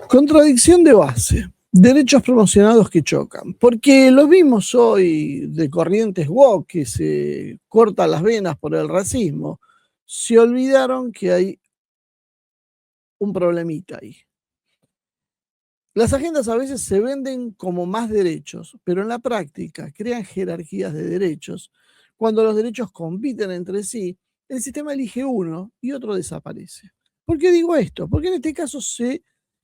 Contradicción de base. Derechos promocionados que chocan. Porque lo vimos hoy de corrientes woke que se cortan las venas por el racismo. Se olvidaron que hay un problemita ahí. Las agendas a veces se venden como más derechos, pero en la práctica crean jerarquías de derechos. Cuando los derechos compiten entre sí, el sistema elige uno y otro desaparece. ¿Por qué digo esto? Porque en este caso se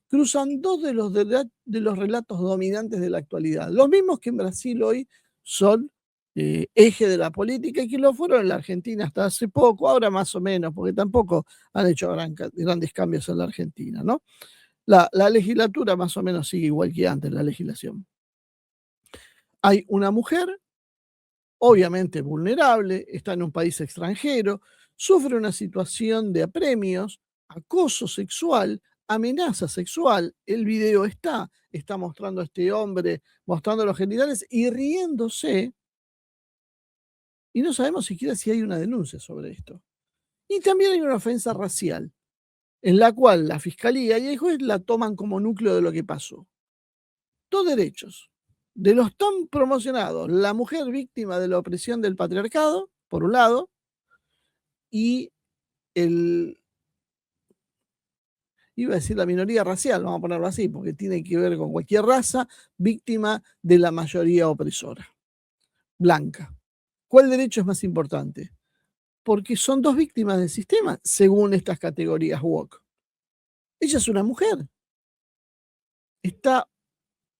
cruzan dos de los relatos dominantes de la actualidad, los mismos que en Brasil hoy son eje de la política y que lo fueron en la Argentina hasta hace poco, ahora más o menos, porque tampoco han hecho grandes cambios en la Argentina, ¿no? La legislatura más o menos sigue igual que antes la legislación. Hay una mujer, obviamente vulnerable, está en un país extranjero, sufre una situación de apremios, acoso sexual, amenaza sexual. El video está mostrando a este hombre, mostrando los genitales y riéndose. Y no sabemos siquiera si hay una denuncia sobre esto. Y también hay una ofensa racial, en la cual la fiscalía y el juez la toman como núcleo de lo que pasó. Dos derechos, de los tan promocionados, la mujer víctima de la opresión del patriarcado, por un lado, y iba a decir la minoría racial, vamos a ponerlo así, porque tiene que ver con cualquier raza, víctima de la mayoría opresora, blanca. ¿Cuál derecho es más importante? Porque son dos víctimas del sistema, según estas categorías woke. Ella es una mujer. Está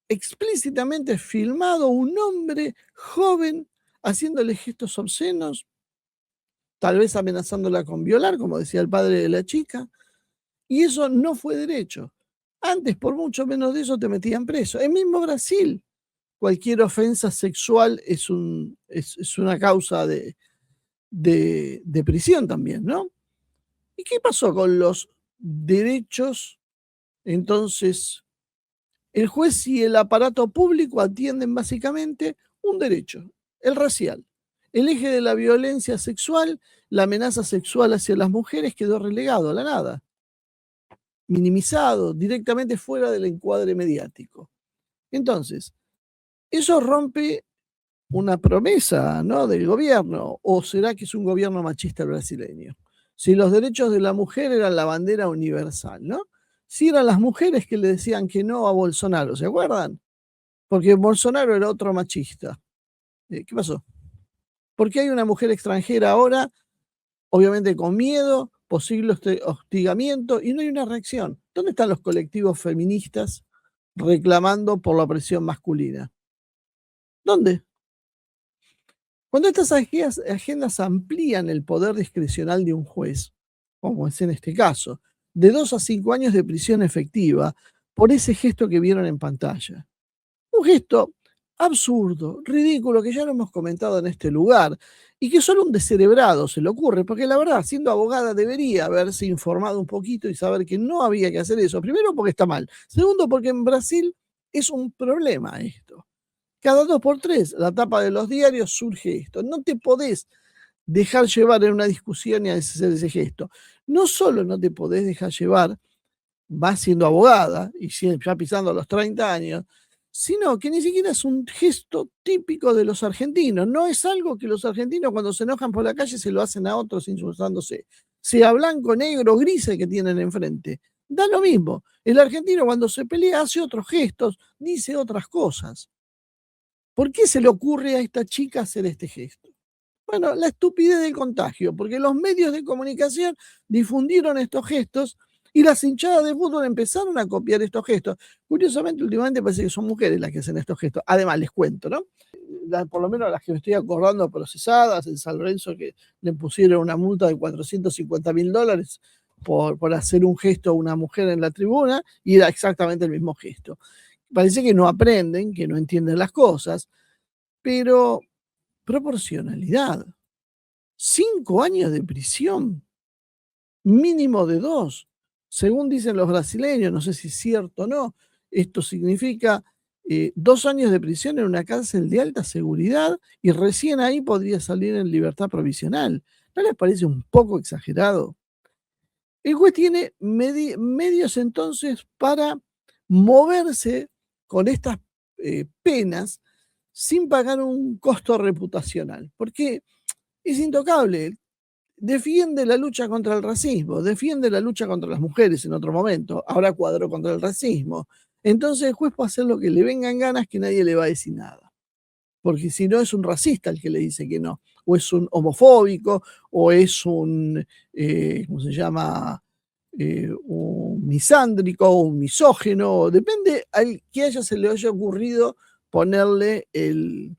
explícitamente filmado un hombre joven haciéndole gestos obscenos, tal vez amenazándola con violar, como decía el padre de la chica, y eso no fue derecho. Antes, por mucho menos de eso, te metían preso. En mismo Brasil, cualquier ofensa sexual es una causa de prisión también, ¿no? ¿Y qué pasó con los derechos? Entonces, el juez y el aparato público atienden básicamente un derecho, el racial. El eje de la violencia sexual, la amenaza sexual hacia las mujeres quedó relegado a la nada, minimizado, directamente fuera del encuadre mediático. Entonces, eso rompe una promesa, ¿no?, del gobierno, o será que es un gobierno machista brasileño. Si los derechos de la mujer eran la bandera universal, ¿no? Si eran las mujeres que le decían que no a Bolsonaro, ¿se acuerdan? Porque Bolsonaro era otro machista. ¿Qué pasó? ¿Por qué hay una mujer extranjera ahora, obviamente con miedo, posible hostigamiento, y no hay una reacción? ¿Dónde están los colectivos feministas reclamando por la opresión masculina? ¿Dónde? Cuando estas agendas amplían el poder discrecional de un juez, como es en este caso, de 2 a 5 años de prisión efectiva por ese gesto que vieron en pantalla. Un gesto absurdo, ridículo, que ya lo hemos comentado en este lugar, y que solo un descerebrado se le ocurre, porque la verdad, siendo abogada, debería haberse informado un poquito y saber que no había que hacer eso. Primero, porque está mal. Segundo, porque en Brasil es un problema esto. Cada 2 por 3, la tapa de los diarios surge esto. No te podés dejar llevar en una discusión y hacer ese gesto. No solo no te podés dejar llevar, vas siendo abogada y ya pisando los 30 años, sino que ni siquiera es un gesto típico de los argentinos. No es algo que los argentinos cuando se enojan por la calle se lo hacen a otros insultándose. Sea blanco, negro, gris el que tienen enfrente. Da lo mismo. El argentino cuando se pelea hace otros gestos, dice otras cosas. ¿Por qué se le ocurre a esta chica hacer este gesto? Bueno, la estupidez del contagio, porque los medios de comunicación difundieron estos gestos y las hinchadas de fútbol empezaron a copiar estos gestos. Curiosamente, últimamente parece que son mujeres las que hacen estos gestos. Además, les cuento, ¿no? Por lo menos las que me estoy acordando procesadas, en San Lorenzo, que le pusieron una multa de $450.000 por hacer un gesto a una mujer en la tribuna, y era exactamente el mismo gesto. Parece que no aprenden, que no entienden las cosas, pero proporcionalidad. 5 años de prisión, mínimo de 2, según dicen los brasileños, no sé si es cierto o no. Esto significa 2 años de prisión en una cárcel de alta seguridad y recién ahí podría salir en libertad provisional. ¿No les parece un poco exagerado? El juez tiene medios entonces para moverse con estas penas sin pagar un costo reputacional, porque es intocable. Defiende la lucha contra el racismo, defiende la lucha contra las mujeres en otro momento, ahora cuadró contra el racismo. Entonces el juez puede hacer lo que le vengan ganas, que nadie le va a decir nada. Porque si no, es un racista el que le dice que no, o es un homofóbico, o es un, ¿cómo se llama? Un misándrico, o un misógeno, depende al que se le haya ocurrido ponerle el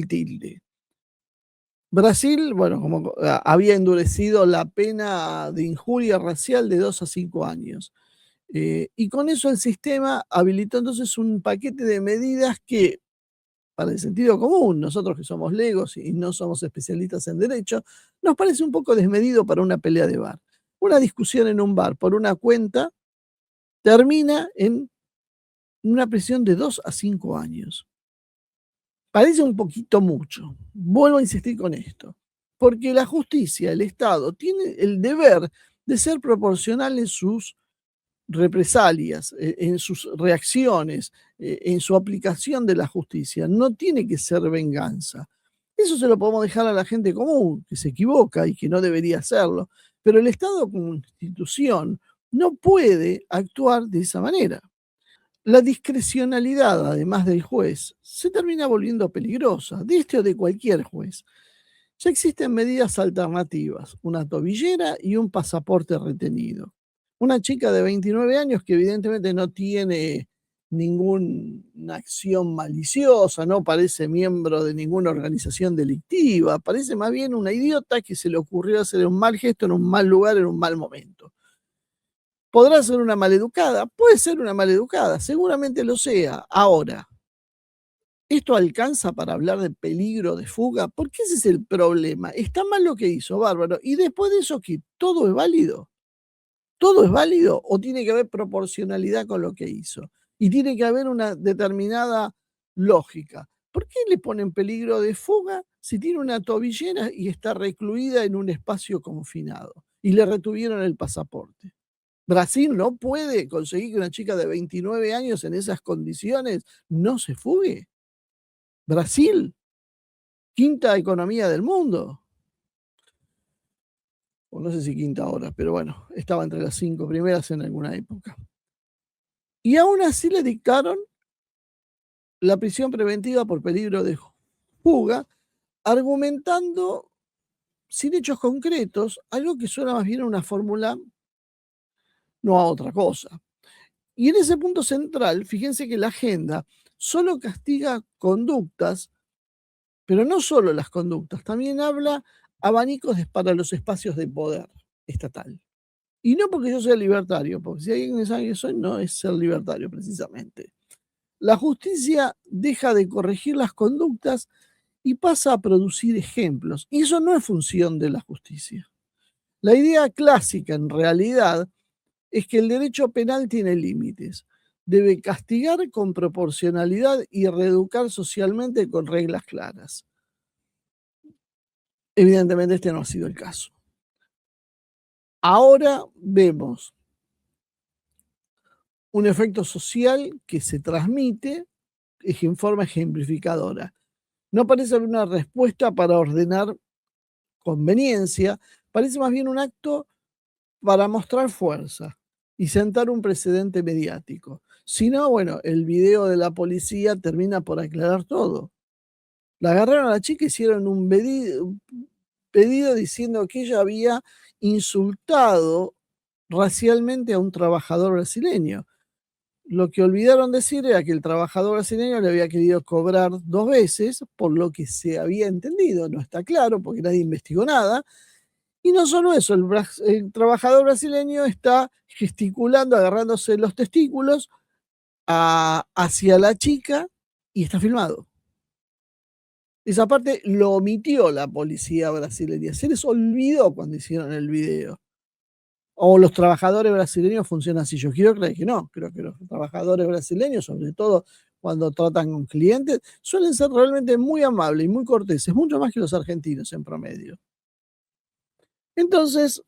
tilde. Brasil, bueno, como había endurecido la pena de injuria racial de 2 a 5 años. Y con eso el sistema habilitó entonces un paquete de medidas que, para el sentido común, nosotros que somos legos y no somos especialistas en derecho, nos parece un poco desmedido para una pelea de bar. Una discusión en un bar por una cuenta termina en una prisión de 2 a 5 años. Parece un poquito mucho. Vuelvo a insistir con esto. Porque la justicia, el Estado, tiene el deber de ser proporcional en sus represalias, en sus reacciones, en su aplicación de la justicia. No tiene que ser venganza. Eso se lo podemos dejar a la gente común, que se equivoca y que no debería hacerlo. Pero el Estado como institución no puede actuar de esa manera. La discrecionalidad, además del juez, se termina volviendo peligrosa, de este o de cualquier juez. Ya existen medidas alternativas, una tobillera y un pasaporte retenido. Una chica de 29 años que evidentemente no tiene ninguna acción maliciosa, no parece miembro de ninguna organización delictiva, parece más bien una idiota que se le ocurrió hacer un mal gesto en un mal lugar en un mal momento. ¿Podrá ser una maleducada? Puede ser una maleducada, seguramente lo sea. Ahora, ¿esto alcanza para hablar de peligro de fuga? Porque ese es el problema. Está mal lo que hizo, bárbaro. Y después de eso, ¿qué? ¿Todo es válido? ¿Todo es válido o tiene que haber proporcionalidad con lo que hizo? Y tiene que haber una determinada lógica. ¿Por qué le ponen peligro de fuga si tiene una tobillera y está recluida en un espacio confinado? Y le retuvieron el pasaporte. Brasil no puede conseguir que una chica de 29 años en esas condiciones no se fugue. Brasil, quinta economía del mundo. O no sé si quinta ahora, pero bueno, estaba entre las 5 primeras en alguna época. Y aún así le dictaron la prisión preventiva por peligro de fuga, argumentando sin hechos concretos algo que suena más bien a una fórmula, no a otra cosa. Y en ese punto central, fíjense que la agenda solo castiga conductas, pero no solo las conductas, también habla abanicos para los espacios de poder estatal. Y no porque yo sea libertario, porque si alguien sabe que soy, no es ser libertario precisamente. La justicia deja de corregir las conductas y pasa a producir ejemplos. Y eso no es función de la justicia. La idea clásica, en realidad, es que el derecho penal tiene límites. Debe castigar con proporcionalidad y reeducar socialmente con reglas claras. Evidentemente este no ha sido el caso. Ahora vemos un efecto social que se transmite en forma ejemplificadora. No parece haber una respuesta para ordenar conveniencia, parece más bien un acto para mostrar fuerza y sentar un precedente mediático. Si no, bueno, el video de la policía termina por aclarar todo. La agarraron a la chica, hicieron un pedido diciendo que ella había insultado racialmente a un trabajador brasileño. Lo que olvidaron decir era que el trabajador brasileño le había querido cobrar 2 veces, por lo que se había entendido, no está claro porque nadie investigó nada. Y no solo eso, el trabajador brasileño está gesticulando, agarrándose los testículos hacia la chica y está filmado. Esa parte lo omitió la policía brasileña. Se les olvidó cuando hicieron el video. O los trabajadores brasileños funcionan así. Yo quiero creer que no. Creo que los trabajadores brasileños, sobre todo cuando tratan con clientes, suelen ser realmente muy amables y muy corteses, mucho más que los argentinos en promedio. Entonces,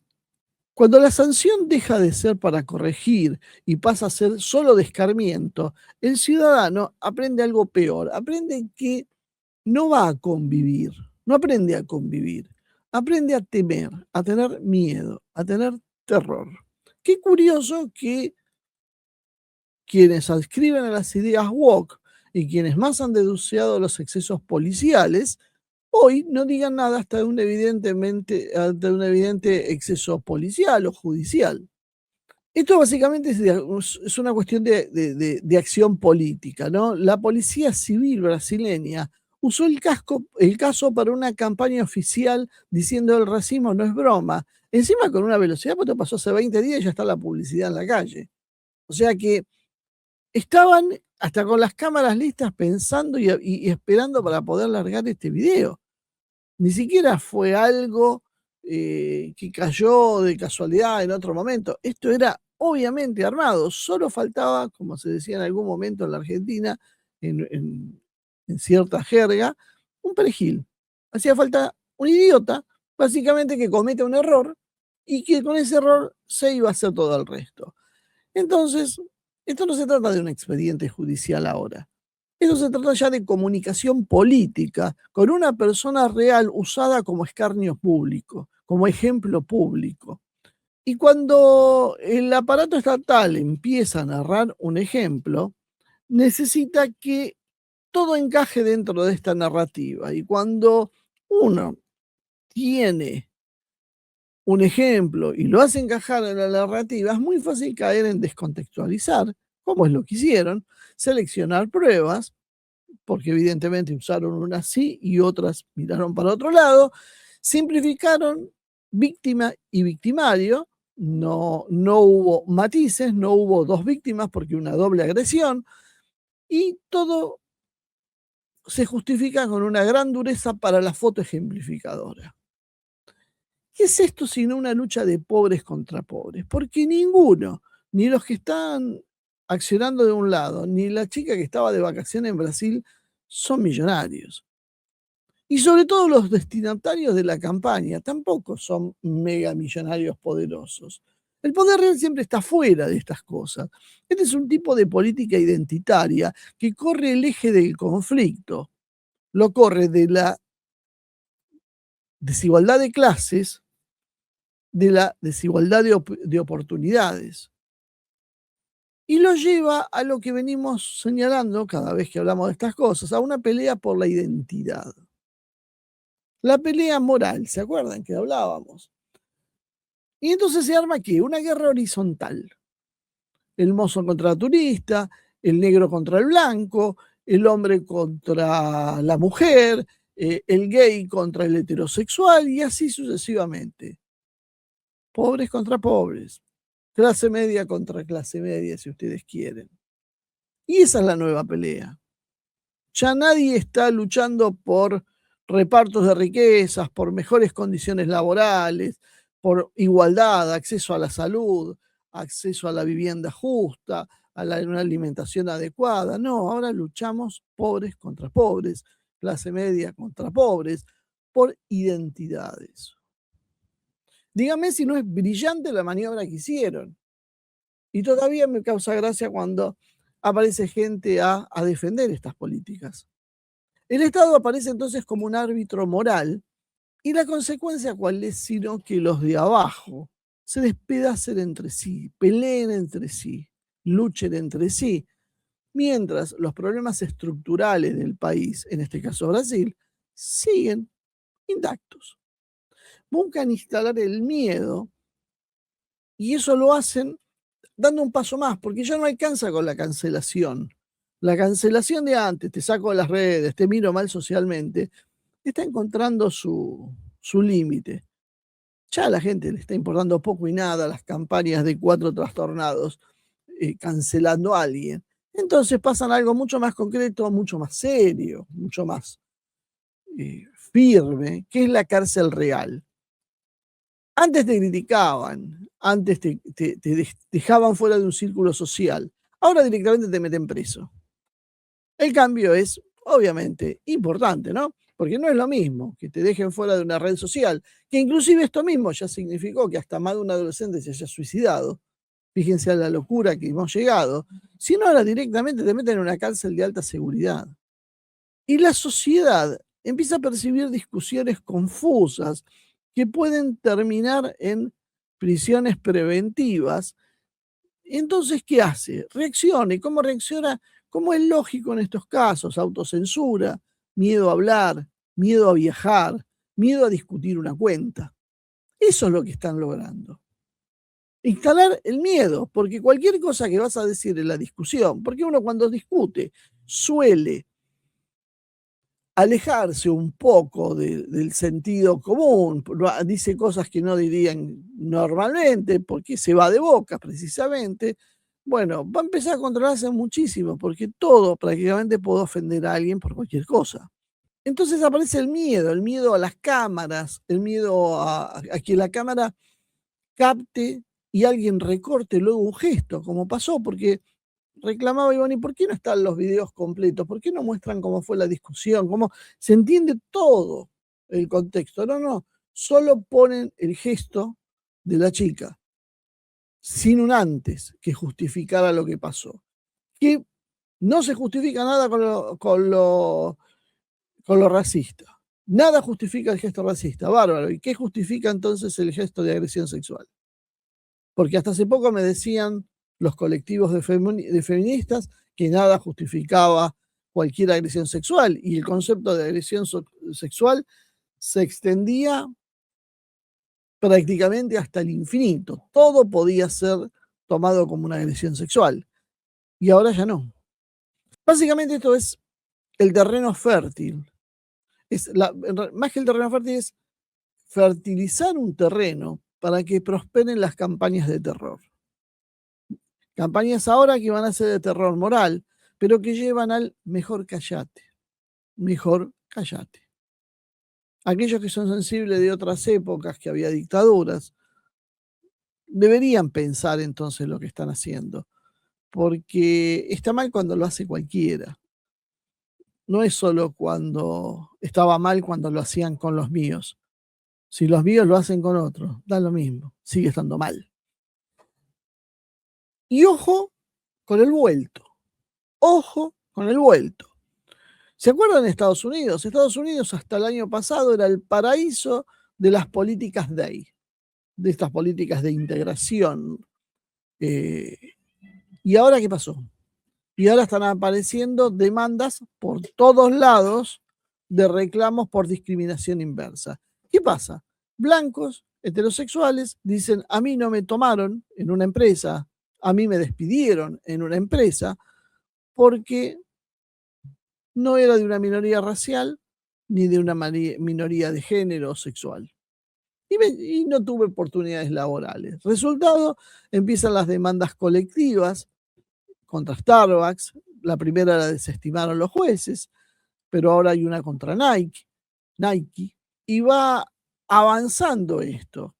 Cuando la sanción deja de ser para corregir y pasa a ser solo de escarmiento, el ciudadano aprende algo peor, aprende que no va a convivir, no aprende a convivir, aprende a temer, a tener miedo, a tener terror. Qué curioso que quienes adscriben a las ideas woke y quienes más han denunciado los excesos policiales, hoy no digan nada hasta ante un evidente exceso policial o judicial. Esto básicamente es una cuestión de acción política, ¿no? La Policía Civil brasileña usó el caso para una campaña oficial diciendo el racismo no es broma. Encima con una velocidad, porque esto pasó hace 20 días y ya está la publicidad en la calle. O sea que estaban hasta con las cámaras listas pensando y esperando para poder largar este video. Ni siquiera fue algo que cayó de casualidad en otro momento. Esto era obviamente armado. Solo faltaba, como se decía en algún momento en la Argentina, en cierta jerga, un perejil. Hacía falta un idiota, básicamente, que cometa un error y que con ese error se iba a hacer todo el resto. Entonces, esto no se trata de un expediente judicial ahora. Esto se trata ya de comunicación política con una persona real usada como escarnio público, como ejemplo público. Y cuando el aparato estatal empieza a narrar un ejemplo, necesita que todo encaje dentro de esta narrativa. Y cuando uno tiene un ejemplo y lo hace encajar en la narrativa, es muy fácil caer en descontextualizar, como es lo que hicieron, seleccionar pruebas, porque evidentemente usaron unas sí y otras miraron para otro lado, simplificaron víctima y victimario, no hubo matices, no hubo dos víctimas porque una doble agresión, y todo se justifica con una gran dureza para la foto ejemplificadora. ¿Qué es esto sino una lucha de pobres contra pobres? Porque ninguno, ni los que están accionando de un lado, ni la chica que estaba de vacaciones en Brasil, son millonarios. Y sobre todo los destinatarios de la campaña tampoco son megamillonarios poderosos. El poder real siempre está fuera de estas cosas. Este es un tipo de política identitaria que corre el eje del conflicto. Lo corre de la desigualdad de clases, de la desigualdad de oportunidades. Y lo lleva a lo que venimos señalando cada vez que hablamos de estas cosas, a una pelea por la identidad. La pelea moral, ¿se acuerdan que hablábamos? Y entonces se arma ¿qué? Una guerra horizontal. El mozo contra la turista, el negro contra el blanco, el hombre contra la mujer, el gay contra el heterosexual y así sucesivamente. Pobres contra pobres, clase media contra clase media, si ustedes quieren. Y esa es la nueva pelea. Ya nadie está luchando por repartos de riquezas, por mejores condiciones laborales, por igualdad, acceso a la salud, acceso a la vivienda justa, a una alimentación adecuada. No, ahora luchamos pobres contra pobres, clase media contra pobres, por identidades. Dígame si no es brillante la maniobra que hicieron. Y todavía me causa gracia cuando aparece gente a defender estas políticas. El Estado aparece entonces como un árbitro moral y la consecuencia cuál es sino que los de abajo se despedacen entre sí, peleen entre sí, luchen entre sí, mientras los problemas estructurales del país, en este caso Brasil, siguen intactos. Buscan instalar el miedo y eso lo hacen dando un paso más, porque ya no alcanza con la cancelación. La cancelación de antes, te saco de las redes, te miro mal socialmente, está encontrando su límite. Ya a la gente le está importando poco y nada las campañas de 4 trastornados cancelando a alguien. Entonces pasan a algo mucho más concreto, mucho más serio, mucho más firme, que es la cárcel real. Antes te criticaban, antes te dejaban fuera de un círculo social, ahora directamente te meten preso. El cambio es, obviamente, importante, ¿no? porque no es lo mismo que te dejen fuera de una red social, que inclusive esto mismo ya significó que hasta más de un adolescente se haya suicidado. Fíjense a la locura que hemos llegado. Si no, ahora directamente te meten en una cárcel de alta seguridad. Y la sociedad empieza a percibir discusiones confusas que pueden terminar en prisiones preventivas. Entonces, ¿qué hace? Reacciona. ¿Y cómo reacciona? Como es lógico en estos casos, autocensura, miedo a hablar, miedo a viajar, miedo a discutir una cuenta. Eso es lo que están logrando. Instalar el miedo, porque cualquier cosa que vas a decir en la discusión, porque uno cuando discute suele alejarse un poco del sentido común, dice cosas que no dirían normalmente, porque se va de boca precisamente. Bueno, va a empezar a controlarse muchísimo, porque todo prácticamente puede ofender a alguien por cualquier cosa. Entonces aparece el miedo a las cámaras, el miedo a que la cámara capte y alguien recorte luego un gesto, como pasó, porque reclamaba Iván, ¿y por qué no están los videos completos? ¿Por qué no muestran cómo fue la discusión? ¿Cómo se entiende todo el contexto? No, no, solo ponen el gesto de la chica, sin un antes que justificara lo que pasó. Que no se justifica nada con lo racista. Nada justifica el gesto racista, bárbaro. ¿Y qué justifica entonces el gesto de agresión sexual? Porque hasta hace poco me decían los colectivos de feministas que nada justificaba cualquier agresión sexual y el concepto de agresión sexual se extendía prácticamente hasta el infinito. Todo podía ser tomado como una agresión sexual y ahora ya no. Básicamente esto es el terreno fértil. Más que el terreno fértil es fertilizar un terreno para que prosperen las campañas de terror. Campañas ahora que van a ser de terror moral, pero que llevan al mejor callate, mejor callate. Aquellos que son sensibles de otras épocas, que había dictaduras, deberían pensar entonces lo que están haciendo, porque está mal cuando lo hace cualquiera. No es solo cuando estaba mal cuando lo hacían con los míos. Si los míos lo hacen con otros, da lo mismo, sigue estando mal. Y ojo con el vuelto. Ojo con el vuelto. ¿Se acuerdan de Estados Unidos? Estados Unidos hasta el año pasado era el paraíso de las políticas DEI, de estas políticas de integración. ¿Y ahora qué pasó? Y ahora están apareciendo demandas por todos lados de reclamos por discriminación inversa. ¿Qué pasa? Blancos, heterosexuales, dicen, a mí no me tomaron en una empresa, a mí me despidieron en una empresa porque no era de una minoría racial ni de una minoría de género o sexual. Y no tuve oportunidades laborales. Resultado, empiezan las demandas colectivas contra Starbucks. La primera la desestimaron los jueces, pero ahora hay una contra Nike, y va avanzando esto.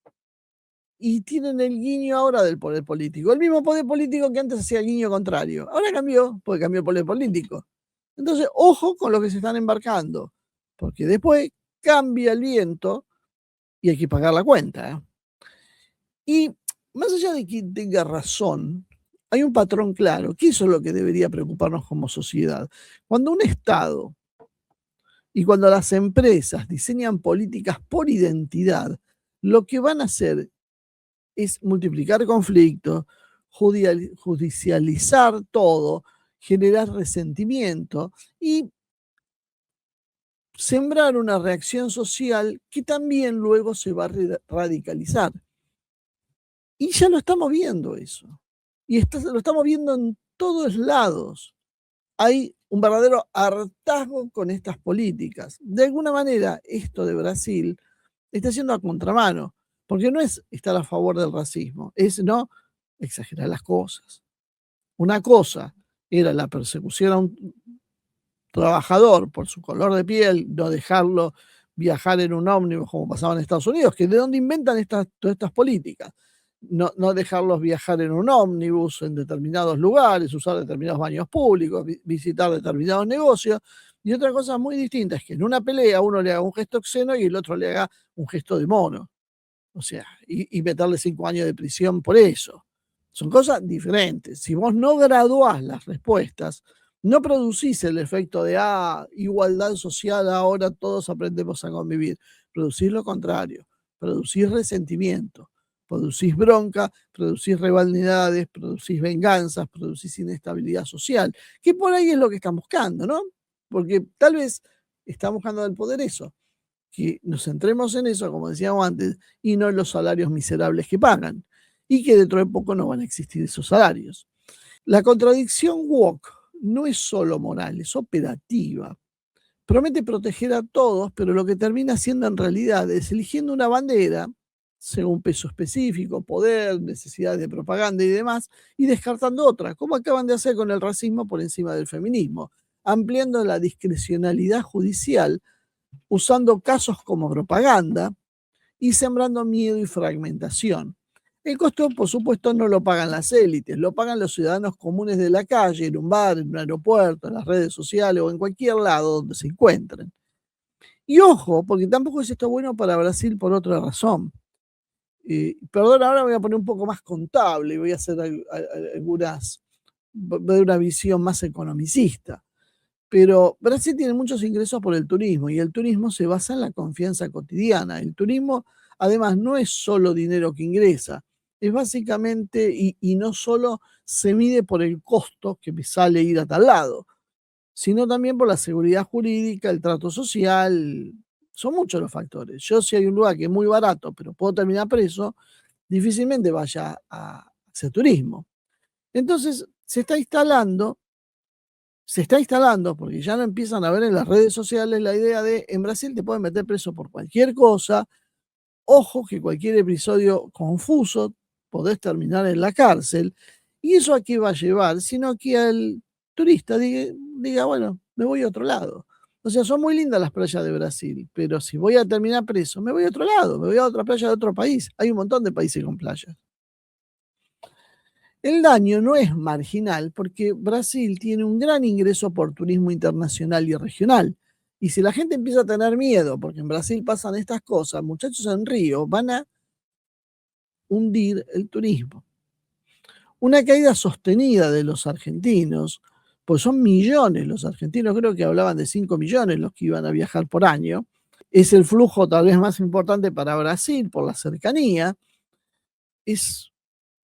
Y tienen el guiño ahora del poder político. El mismo poder político que antes hacía el guiño contrario. Ahora cambió, porque cambió el poder político. Entonces, ojo con lo que se están embarcando, porque después cambia el viento y hay que pagar la cuenta. Y más allá de que tenga razón, hay un patrón claro, que eso es lo que debería preocuparnos como sociedad. Cuando un Estado y cuando las empresas diseñan políticas por identidad, lo que van a hacer es multiplicar conflictos, judicializar todo, generar resentimiento y sembrar una reacción social que también luego se va a radicalizar. Y ya lo estamos viendo eso. Y lo estamos viendo en todos lados. Hay un verdadero hartazgo con estas políticas. De alguna manera, esto de Brasil está yendo a contramano, porque no es estar a favor del racismo, es no exagerar las cosas. Una cosa era la persecución a un trabajador por su color de piel, no dejarlo viajar en un ómnibus como pasaba en Estados Unidos, que de dónde inventan todas estas políticas. no dejarlos viajar en un ómnibus en determinados lugares, usar determinados baños públicos, visitar determinados negocios. Y otra cosa muy distinta es que en una pelea uno le haga un gesto obsceno y el otro le haga un gesto de mono. O sea, y meterle 5 años de prisión por eso. Son cosas diferentes. Si vos no graduás las respuestas, no producís el efecto de, igualdad social, ahora todos aprendemos a convivir. Producís lo contrario, producís resentimiento, producís bronca, producís rivalidades, producís venganzas, producís inestabilidad social, que por ahí es lo que están buscando, ¿no? Porque tal vez están buscando del poder eso, que nos centremos en eso, como decíamos antes, y no en los salarios miserables que pagan, y que dentro de poco no van a existir esos salarios. La contradicción woke no es solo moral, es operativa. Promete proteger a todos, pero lo que termina siendo en realidad es eligiendo una bandera según peso específico, poder, necesidades de propaganda y demás, y descartando otra, como acaban de hacer con el racismo por encima del feminismo, ampliando la discrecionalidad judicial, usando casos como propaganda y sembrando miedo y fragmentación. El costo, por supuesto, no lo pagan las élites, lo pagan los ciudadanos comunes de la calle, en un bar, en un aeropuerto, en las redes sociales o en cualquier lado donde se encuentren. Y ojo, porque tampoco es esto bueno para Brasil por otra razón. Perdón, ahora voy a poner un poco más contable y voy a hacer algunas, de una visión más economicista. Pero Brasil tiene muchos ingresos por el turismo y el turismo se basa en la confianza cotidiana. El turismo, además, no es solo dinero que ingresa, es básicamente, y no solo se mide por el costo que me sale ir a tal lado, sino también por la seguridad jurídica, el trato social. Son muchos los factores. Yo, si hay un lugar que es muy barato, pero puedo terminar preso, difícilmente vaya a hacer turismo. Entonces, se está instalando, porque ya no empiezan a ver en las redes sociales la idea de en Brasil te pueden meter preso por cualquier cosa. Ojo que cualquier episodio confuso podés terminar en la cárcel. ¿Y eso a qué va a llevar? Sino que al turista diga, bueno, me voy a otro lado. O sea, son muy lindas las playas de Brasil, pero si voy a terminar preso, me voy a otro lado, me voy a otra playa de otro país. Hay un montón de países con playas. El daño no es marginal porque Brasil tiene un gran ingreso por turismo internacional y regional. Y si la gente empieza a tener miedo, porque en Brasil pasan estas cosas, muchachos en Río van a hundir el turismo. Una caída sostenida de los argentinos, pues son millones los argentinos, creo que hablaban de 5 millones los que iban a viajar por año. Es el flujo tal vez más importante para Brasil por la cercanía. Es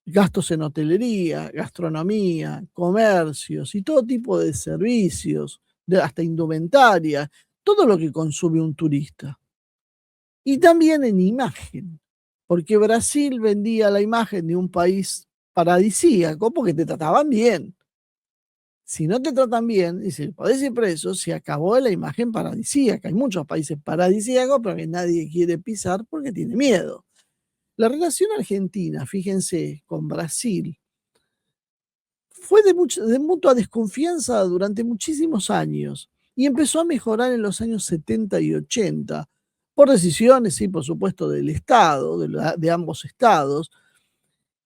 gastos en hotelería, gastronomía, comercios y todo tipo de servicios, hasta indumentaria, todo lo que consume un turista. Y también en imagen, porque Brasil vendía la imagen de un país paradisíaco porque te trataban bien. Si no te tratan bien, dice, podés ir preso, se acabó la imagen paradisíaca. Hay muchos países paradisíacos, pero que nadie quiere pisar porque tiene miedo. La relación argentina, fíjense, con Brasil, fue de mutua desconfianza durante muchísimos años y empezó a mejorar en los años 70 y 80 por decisiones, sí, por supuesto, del Estado, de ambos estados,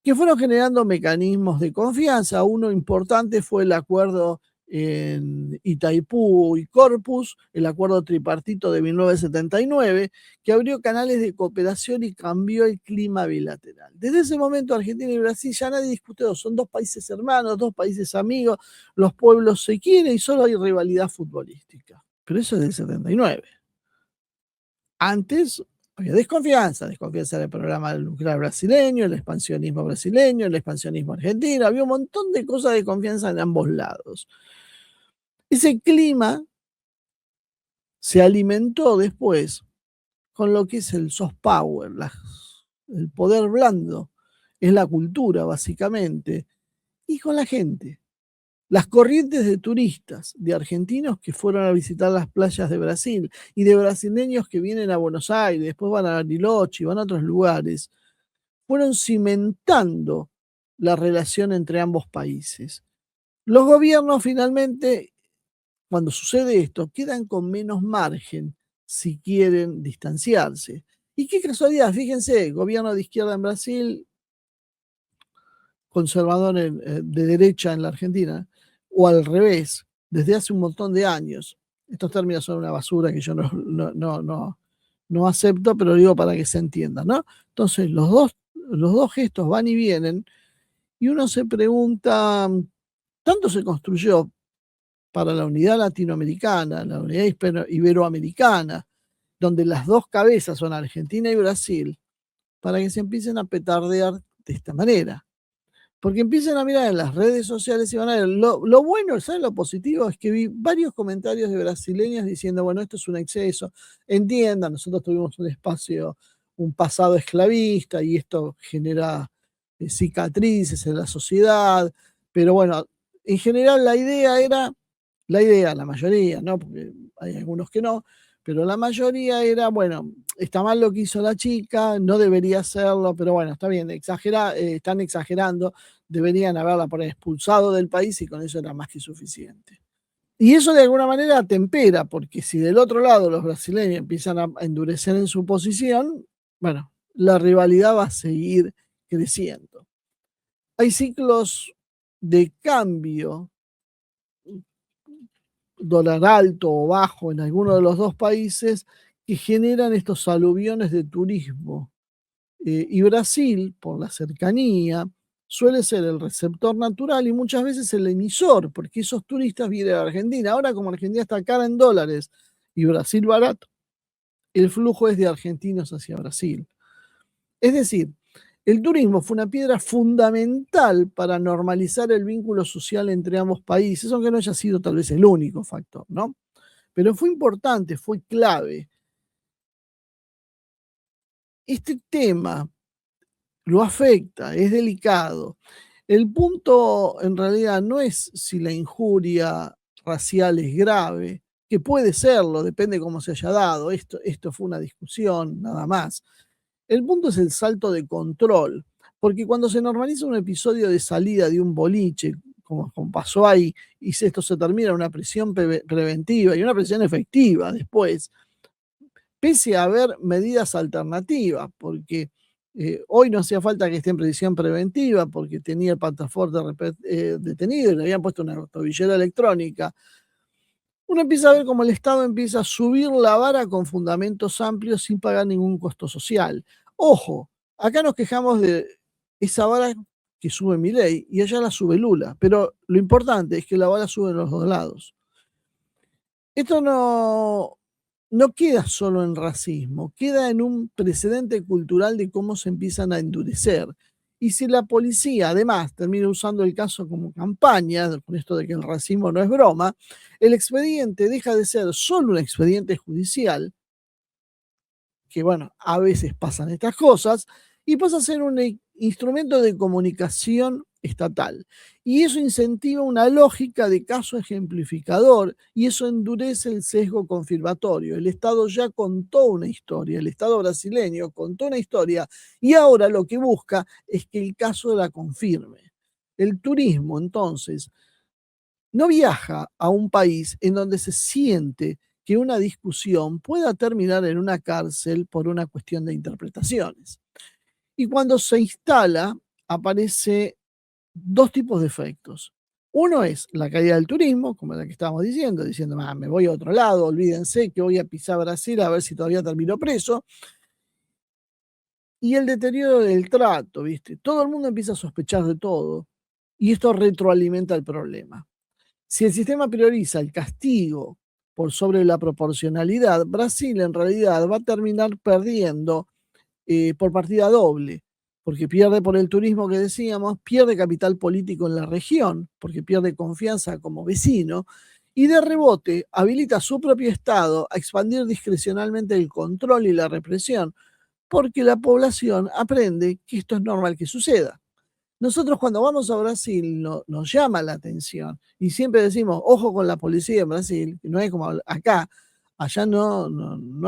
que fueron generando mecanismos de confianza. Uno importante fue el acuerdo en Itaipú y Corpus, el acuerdo tripartito de 1979, que abrió canales de cooperación y cambió el clima bilateral. Desde ese momento, Argentina y Brasil ya nadie discute, son dos países hermanos, dos países amigos, los pueblos se quieren y solo hay rivalidad futbolística. Pero eso es del 79. Antes había desconfianza del programa nuclear brasileño, el expansionismo brasileño, el expansionismo argentino, había un montón de cosas de confianza en ambos lados. Ese clima se alimentó después con lo que es el soft power, el poder blando, es la cultura básicamente, y con la gente. Las corrientes de turistas, de argentinos que fueron a visitar las playas de Brasil y de brasileños que vienen a Buenos Aires, después van a Bariloche y van a otros lugares, fueron cimentando la relación entre ambos países. Los gobiernos finalmente, cuando sucede esto, quedan con menos margen si quieren distanciarse. Y qué casualidad, fíjense, gobierno de izquierda en Brasil, conservador de derecha en la Argentina, o al revés, desde hace un montón de años. Estos términos son una basura que yo no acepto, pero digo para que se entienda, ¿no? Entonces, los dos gestos van y vienen, y uno se pregunta, tanto se construyó para la unidad latinoamericana, la unidad iberoamericana, donde las dos cabezas son Argentina y Brasil, para que se empiecen a petardear de esta manera. Porque empiezan a mirar en las redes sociales y van a ver, lo bueno, ¿sabes? Lo positivo es que vi varios comentarios de brasileños diciendo, bueno, esto es un exceso, entiendan, nosotros tuvimos un espacio, un pasado esclavista y esto genera cicatrices en la sociedad, pero bueno, en general la mayoría, ¿no? Porque hay algunos que no, pero la mayoría era, bueno, está mal lo que hizo la chica, no debería hacerlo, pero bueno, está bien, están exagerando, deberían haberla por ahí expulsado del país y con eso era más que suficiente. Y eso de alguna manera tempera, porque si del otro lado los brasileños empiezan a endurecer en su posición, bueno, la rivalidad va a seguir creciendo. Hay ciclos de cambio, dólar alto o bajo en alguno de los dos países, que generan estos aluviones de turismo. Y Brasil, por la cercanía, suele ser el receptor natural y muchas veces el emisor, porque esos turistas vienen a Argentina. Ahora, como Argentina está cara en dólares y Brasil barato, el flujo es de argentinos hacia Brasil. Es decir, el turismo fue una piedra fundamental para normalizar el vínculo social entre ambos países, aunque no haya sido tal vez el único factor, ¿no? Pero fue importante, fue clave. Este tema lo afecta, es delicado. El punto en realidad no es si la injuria racial es grave, que puede serlo, depende cómo se haya dado. Esto fue una discusión, nada más. El punto es el salto de control, porque cuando se normaliza un episodio de salida de un boliche, como pasó ahí, y esto se termina en una prisión preventiva y una prisión efectiva después, pese a haber medidas alternativas, porque hoy no hacía falta que esté en prisión preventiva porque tenía el pasaporte detenido y le habían puesto una tobillera electrónica. Uno empieza a ver cómo el Estado empieza a subir la vara con fundamentos amplios sin pagar ningún costo social. Ojo, acá nos quejamos de esa vara que sube Milei y allá la sube Lula, pero lo importante es que la vara sube en los dos lados. Esto no queda solo en racismo, queda en un precedente cultural de cómo se empiezan a endurecer. Y si la policía además termina usando el caso como campaña, con esto de que el racismo no es broma, el expediente deja de ser solo un expediente judicial, que bueno, a veces pasan estas cosas, y pasa a ser un instrumento de comunicación estatal. Y eso incentiva una lógica de caso ejemplificador y eso endurece el sesgo confirmatorio. El Estado ya contó una historia, el Estado brasileño contó una historia y ahora lo que busca es que el caso la confirme. El turismo, entonces, no viaja a un país en donde se siente que una discusión pueda terminar en una cárcel por una cuestión de interpretaciones. Y cuando se instala, aparece dos tipos de efectos. Uno es la caída del turismo, como la que estábamos diciendo, me voy a otro lado, olvídense que voy a pisar Brasil a ver si todavía termino preso. Y el deterioro del trato, ¿viste? Todo el mundo empieza a sospechar de todo y esto retroalimenta el problema. Si el sistema prioriza el castigo por sobre la proporcionalidad, Brasil en realidad va a terminar perdiendo por partida doble, porque pierde por el turismo que decíamos, pierde capital político en la región, porque pierde confianza como vecino, y de rebote habilita a su propio Estado a expandir discrecionalmente el control y la represión, porque la población aprende que esto es normal que suceda. Nosotros cuando vamos a Brasil nos llama la atención y siempre decimos, ojo con la policía en Brasil, que no es como acá, allá no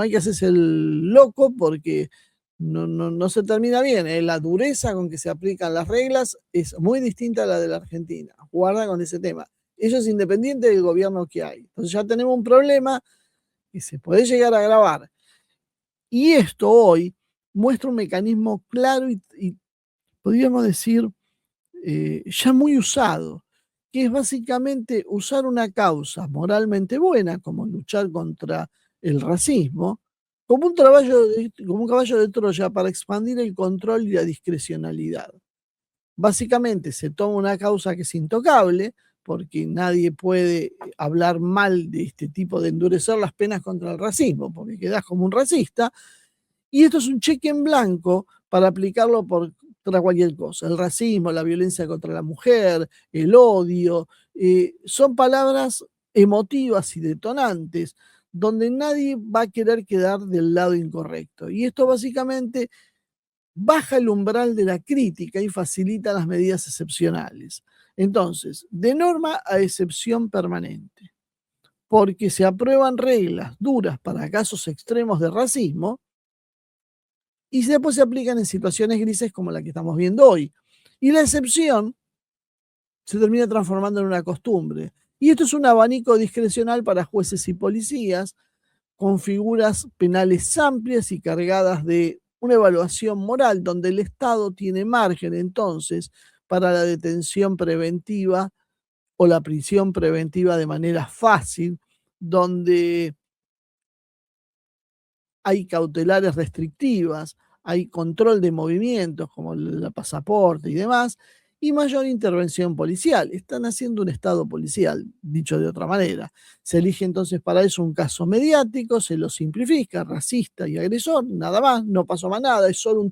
hay que hacerse el loco porque no se termina bien. La dureza con que se aplican las reglas es muy distinta a la de la Argentina. Guarda con ese tema. Eso es independiente del gobierno que hay. Entonces ya tenemos un problema que se puede llegar a agravar. Y esto hoy muestra un mecanismo claro y podríamos decir ya muy usado, que es básicamente usar una causa moralmente buena, como luchar contra el racismo, como un caballo de Troya para expandir el control y la discrecionalidad. Básicamente se toma una causa que es intocable, porque nadie puede hablar mal de este tipo de endurecer las penas contra el racismo, porque quedas como un racista, y esto es un cheque en blanco para aplicarlo contra cualquier cosa. El racismo, la violencia contra la mujer, el odio, son palabras emotivas y detonantes donde nadie va a querer quedar del lado incorrecto. Y esto básicamente baja el umbral de la crítica y facilita las medidas excepcionales. Entonces, de norma a excepción permanente, porque se aprueban reglas duras para casos extremos de racismo y después se aplican en situaciones grises como la que estamos viendo hoy. Y la excepción se termina transformando en una costumbre. Y esto es un abanico discrecional para jueces y policías, con figuras penales amplias y cargadas de una evaluación moral, donde el Estado tiene margen entonces para la detención preventiva o la prisión preventiva de manera fácil, donde hay cautelares restrictivas, hay control de movimientos como el pasaporte y demás, y mayor intervención policial. Están haciendo un Estado policial, dicho de otra manera. Se elige entonces para eso un caso mediático, se lo simplifica, racista y agresor, nada más, no pasó más nada, es solo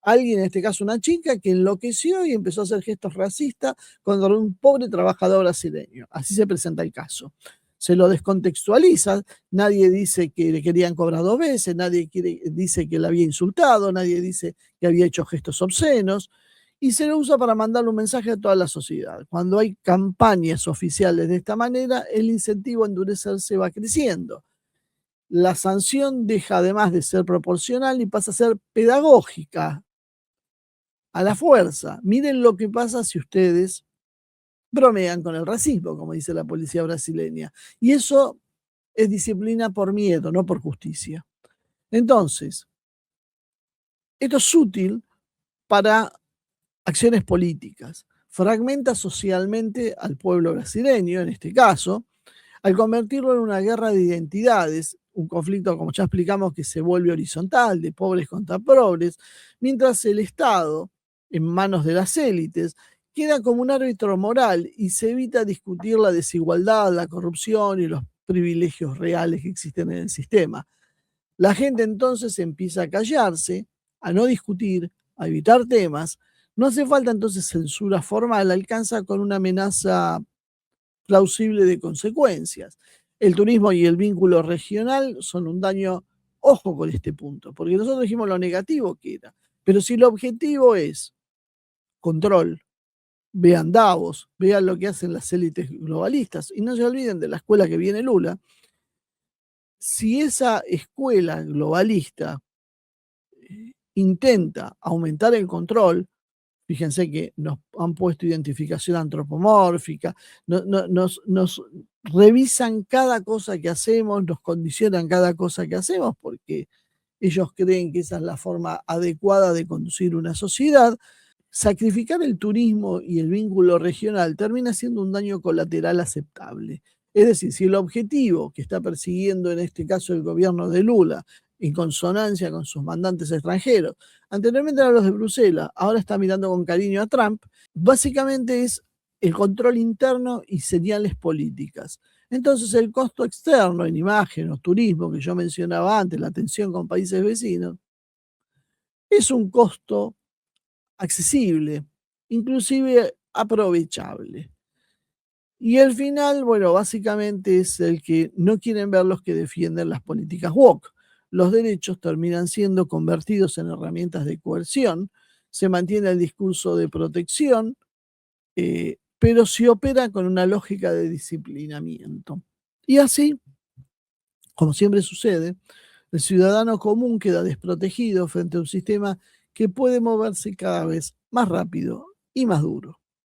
alguien, en este caso una chica, que enloqueció y empezó a hacer gestos racistas contra un pobre trabajador brasileño. Así se presenta el caso. Se lo descontextualiza, nadie dice que le querían cobrar 2 veces, nadie dice que le había insultado, nadie dice que había hecho gestos obscenos, y se lo usa para mandarle un mensaje a toda la sociedad. Cuando hay campañas oficiales de esta manera, el incentivo a endurecerse va creciendo. La sanción deja además de ser proporcional y pasa a ser pedagógica, a la fuerza. Miren lo que pasa si ustedes bromean con el racismo, como dice la policía brasileña. Y eso es disciplina por miedo, no por justicia. Entonces, esto es útil para acciones políticas. Fragmenta socialmente al pueblo brasileño, en este caso, al convertirlo en una guerra de identidades, un conflicto, como ya explicamos, que se vuelve horizontal, de pobres contra pobres, mientras el Estado, en manos de las élites, queda como un árbitro moral y se evita discutir la desigualdad, la corrupción y los privilegios reales que existen en el sistema. La gente entonces empieza a callarse, a no discutir, a evitar temas. No hace falta entonces censura formal, alcanza con una amenaza plausible de consecuencias. El turismo y el vínculo regional son un daño, ojo con este punto, porque nosotros dijimos lo negativo que era, pero si el objetivo es control, vean Davos, vean lo que hacen las élites globalistas y no se olviden de la escuela que viene Lula, si esa escuela globalista intenta aumentar el control, fíjense que nos han puesto identificación antropomórfica, nos revisan cada cosa que hacemos, nos condicionan cada cosa que hacemos, porque ellos creen que esa es la forma adecuada de conducir una sociedad. Sacrificar el turismo y el vínculo regional termina siendo un daño colateral aceptable. Es decir, si el objetivo que está persiguiendo en este caso el gobierno de Lula, en consonancia con sus mandantes extranjeros, anteriormente eran los de Bruselas, ahora está mirando con cariño a Trump, básicamente es el control interno y señales políticas. Entonces el costo externo en imagen o turismo que yo mencionaba antes, la tensión con países vecinos, es un costo accesible, inclusive aprovechable. Y el final, bueno, básicamente es el que no quieren ver los que defienden las políticas woke. Los derechos terminan siendo convertidos en herramientas de coerción, se mantiene el discurso de protección, pero se opera con una lógica de disciplinamiento. Y así, como siempre sucede, el ciudadano común queda desprotegido frente a un sistema que puede moverse cada vez más rápido y más duro.